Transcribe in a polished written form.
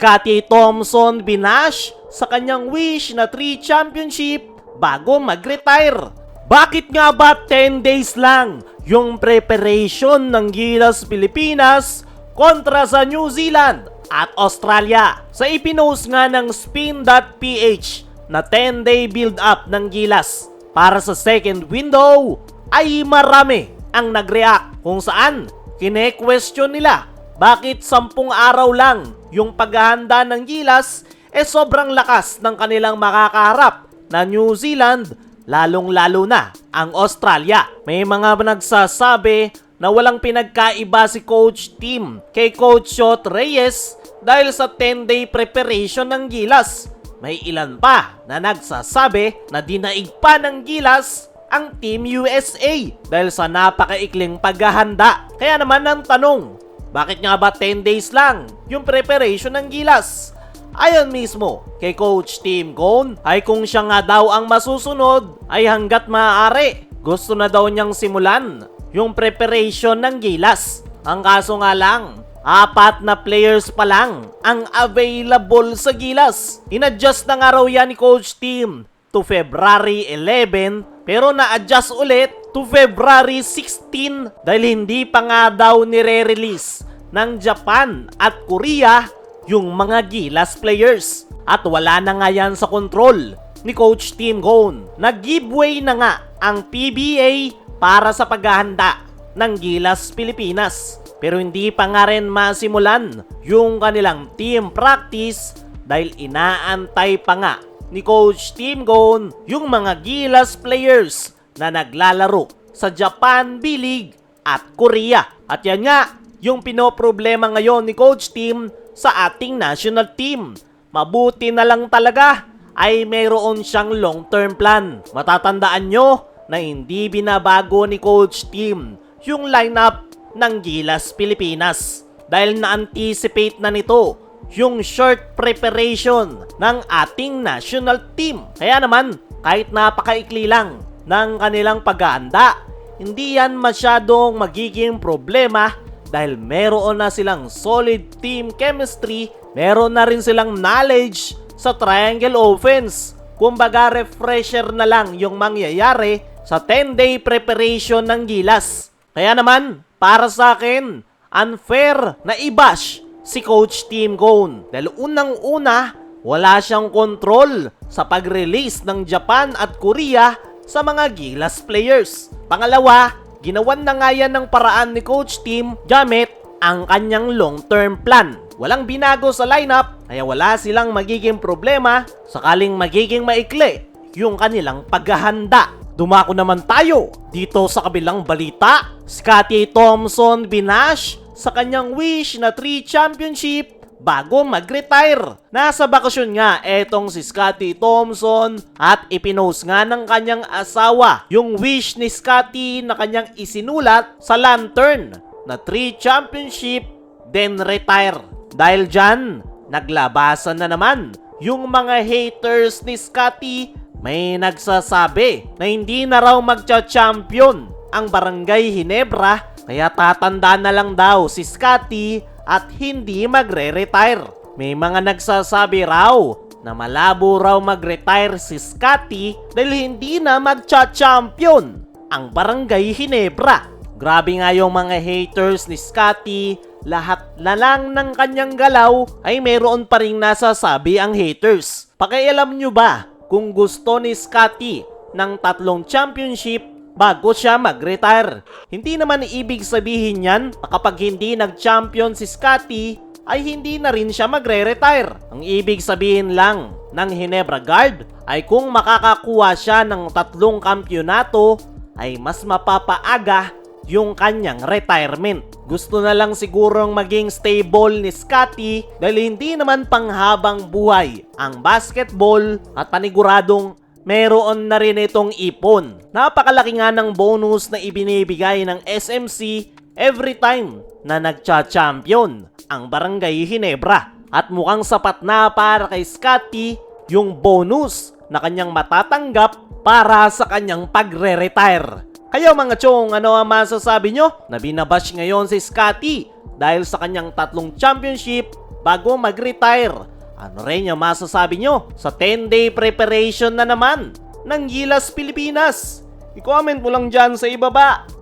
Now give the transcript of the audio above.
Scottie Thompson binash sa kanyang wish na 3 championship bago mag-retire. Bakit nga ba 10 days lang yung preparation ng Gilas Pilipinas kontra sa New Zealand at Australia? Sa ipinost nga ng Spin.ph na 10-day build-up ng Gilas para sa second window ay marami ang nag-react kung saan kine-question nila bakit 10 araw lang yung paghahanda ng Gilas sobrang lakas ng kanilang makakaharap na New Zealand, lalong-lalo na ang Australia. May mga nagsasabi na walang pinagkaiba si Coach Tim kay Coach Shot Reyes dahil sa 10-day preparation ng Gilas. May ilan pa na nagsasabi na dinaig pa ng Gilas ang Team USA dahil sa napakaikling paghahanda. Kaya naman ang tanong, bakit nga ba 10 days lang yung preparation ng Gilas? Ayon mismo kay Coach Tim Cone ay kung siya nga daw ang masusunod ay hanggat maaari gusto na daw niyang simulan yung preparation ng Gilas. Ang kaso nga lang, 4 na players pa lang ang available sa Gilas. In-adjust na nga raw yan ni Coach Tim to February 11 pero na-adjust ulit to February 16 dahil hindi pa nga daw nire-release ng Japan at Korea yung mga Gilas players. At wala na nga yan sa control ni Coach Tim Cone. Nag-giveaway na nga ang PBA para sa paghahanda ng Gilas Pilipinas. Pero hindi pa nga rin masimulan yung kanilang team practice dahil inaantay pa nga ni Coach Tim Cone yung mga Gilas players na naglalaro sa Japan B-League at Korea. At yan nga yung pinoproblema ngayon ni Coach Tim sa ating national team. Mabuti na lang talaga ay mayroon siyang long-term plan. Matatandaan nyo na hindi binabago ni Coach Tim yung lineup ng Gilas Pilipinas dahil na-anticipate na nito yung short preparation ng ating national team. Kaya naman, kahit napakaikli lang ng kanilang paghahanda, hindi yan masyadong magiging problema dahil meron na silang solid team chemistry, meron na rin silang knowledge sa triangle offense. Kumbaga refresher na lang yung mangyayari sa 10-day preparation ng Gilas. Kaya naman, para sa akin, unfair na i-bash si Coach Tim Cone dahil unang-una, wala siyang control sa pag-release ng Japan at Korea sa mga Gilas players. Pangalawa, ginawan na nga yan ng paraan ni Coach Tim gamit ang kanyang long-term plan. Walang binago sa lineup, kaya wala silang magiging problema sakaling magiging maikli yung kanilang paghahanda. Dumako naman tayo dito sa kabilang balita. Scottie Thompson binash sa kanyang wish na 3 championship bago mag-retire. Nasa bakasyon nga etong si Scottie Thompson at ipinost nga ng kanyang asawa yung wish ni Scottie na kanyang isinulat sa lantern na 3 championship then retire. Dahil dyan, naglabasan na naman yung mga haters ni Scottie. May nagsasabi na hindi na raw magcha-champion ang Barangay Ginebra kaya tatanda na lang daw si Scottie at hindi magre-retire. May mga nagsasabi raw na malabo raw mag-retire si Scottie dahil hindi na magcha-champion ang Barangay Ginebra. Grabe nga yung mga haters ni Scottie, lahat na lang ng kanyang galaw ay meron pa ring nasasabi ang haters. Pakialam nyo ba kung gusto ni Scottie ng 3 championship bago siya mag-retire? Hindi naman ibig sabihin yan na kapag hindi nag-champion si Scottie ay hindi na rin siya magre-retire. Ang ibig sabihin lang ng Ginebra Guard ay kung makakakuha siya ng 3 kampyonato ay mas mapapaaga yung kanyang retirement. Gusto na lang sigurong maging stable ni Scottie dahil hindi naman panghabang buhay ang basketball at paniguradong meron na rin itong ipon. Napakalaki nga ng bonus na ibinibigay ng SMC every time na nagcha-champion ang Barangay Ginebra. At mukhang sapat na para kay Scottie yung bonus na kanyang matatanggap para sa kanyang pagre-retire. Kayo mga chong, ano ang masasabi nyo na binabash ngayon si Scottie dahil sa kanyang 3 championship bago mag-retire. Ano rin yung masasabi nyo sa 10-day preparation na naman ng Gilas Pilipinas? I-comment mo lang dyan sa ibaba.